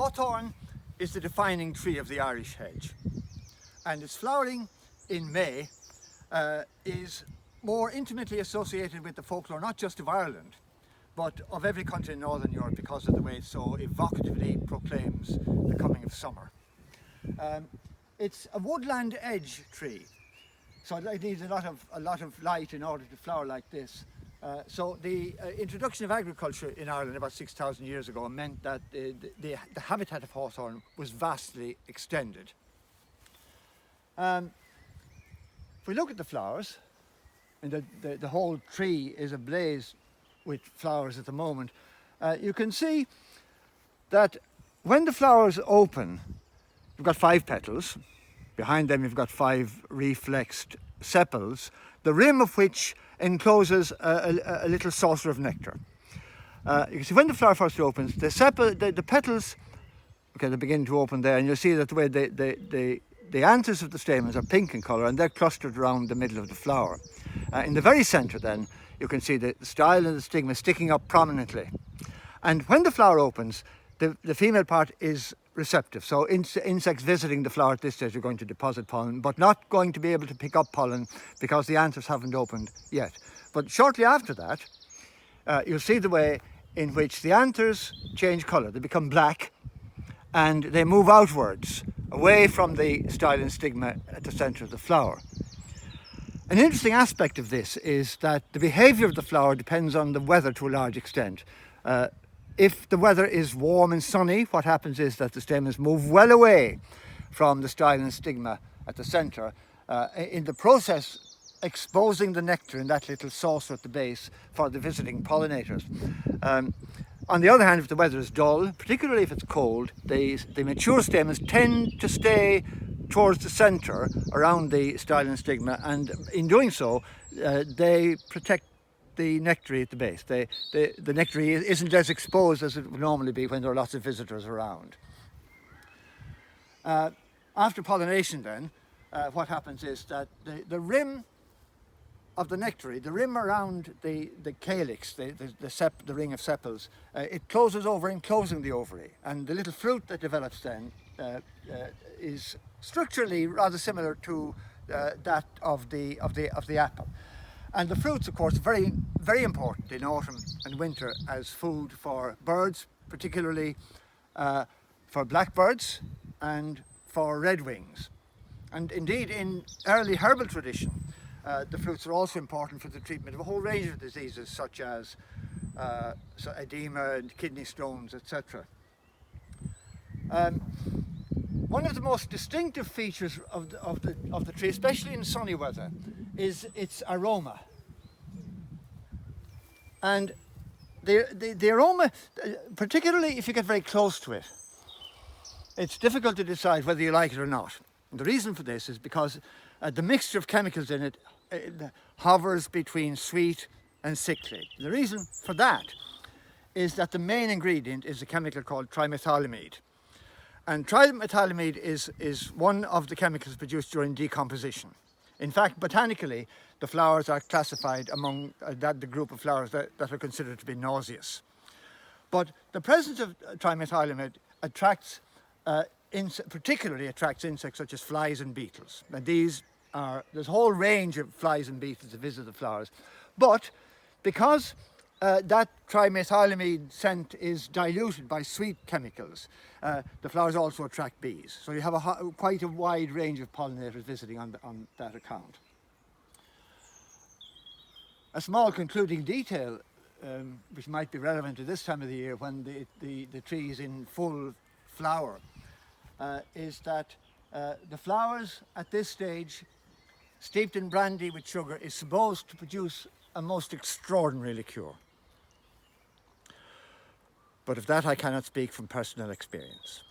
Hawthorn is the defining tree of the Irish hedge, and its flowering in May is more intimately associated with the folklore not just of Ireland but of every country in Northern Europe because of the way it so evocatively proclaims the coming of summer. It's a woodland edge tree, so it needs a lot of light in order to flower like this. So the introduction of agriculture in Ireland about 6,000 years ago meant that the habitat of hawthorn was vastly extended. If we look at the flowers, and the whole tree is ablaze with flowers at the moment, you can see that when the flowers open, you've got 5 petals. Behind them you've got 5 reflexed sepals, the rim of which encloses a little saucer of nectar. You can see when the flower first opens, the petals, okay, they begin to open there, and you'll see that the way the anthers of the stamens are pink in colour, and they're clustered around the middle of the flower. In the very centre then, you can see the style and the stigma sticking up prominently. And when the flower opens, the female part is receptive, so insects visiting the flower at this stage are going to deposit pollen, but not going to be able to pick up pollen because the anthers haven't opened yet. But shortly after that, you'll see the way in which the anthers change colour. They become black and they move outwards, away from the style and stigma at the centre of the flower. An interesting aspect of this is that the behaviour of the flower depends on the weather to a large extent. If the weather is warm and sunny, what happens is that the stamens move well away from the style and stigma at the centre, in the process exposing the nectar in that little saucer at the base for the visiting pollinators. On the other hand, if the weather is dull, particularly if it's cold, the mature stamens tend to stay towards the centre around the style and stigma, and in doing so they protect the nectary at the base. The nectary isn't as exposed as it would normally be when there are lots of visitors around. After pollination then, what happens is that the rim of the nectary, the rim around the calyx, the ring of sepals, it closes over, enclosing the ovary, and the little fruit that develops then is structurally rather similar to that of the apple. And the fruits, of course, are very, very important in autumn and winter as food for birds, particularly for blackbirds and for redwings. And indeed, in early herbal tradition, the fruits are also important for the treatment of a whole range of diseases such as edema and kidney stones, etc. One of the most distinctive features of the tree, especially in sunny weather, is its aroma. And the aroma, particularly if you get very close to it, it's difficult to decide whether you like it or not. And the reason for this is because the mixture of chemicals in it hovers between sweet and sickly. The reason for that is that the main ingredient is a chemical called trimethylamide. And trimethylamide is one of the chemicals produced during decomposition. In fact, botanically, the flowers are classified among the group of flowers that are considered to be nauseous. But the presence of trimethylamide particularly attracts insects such as flies and beetles. And there's a whole range of flies and beetles that visit the flowers. But because that trimethylamide scent is diluted by sweet chemicals, the flowers also attract bees. So you have quite a wide range of pollinators visiting on that account. A small concluding detail, which might be relevant to this time of the year when the tree is in full flower, is that the flowers at this stage, steeped in brandy with sugar, is supposed to produce a most extraordinary liqueur. But of that I cannot speak from personal experience.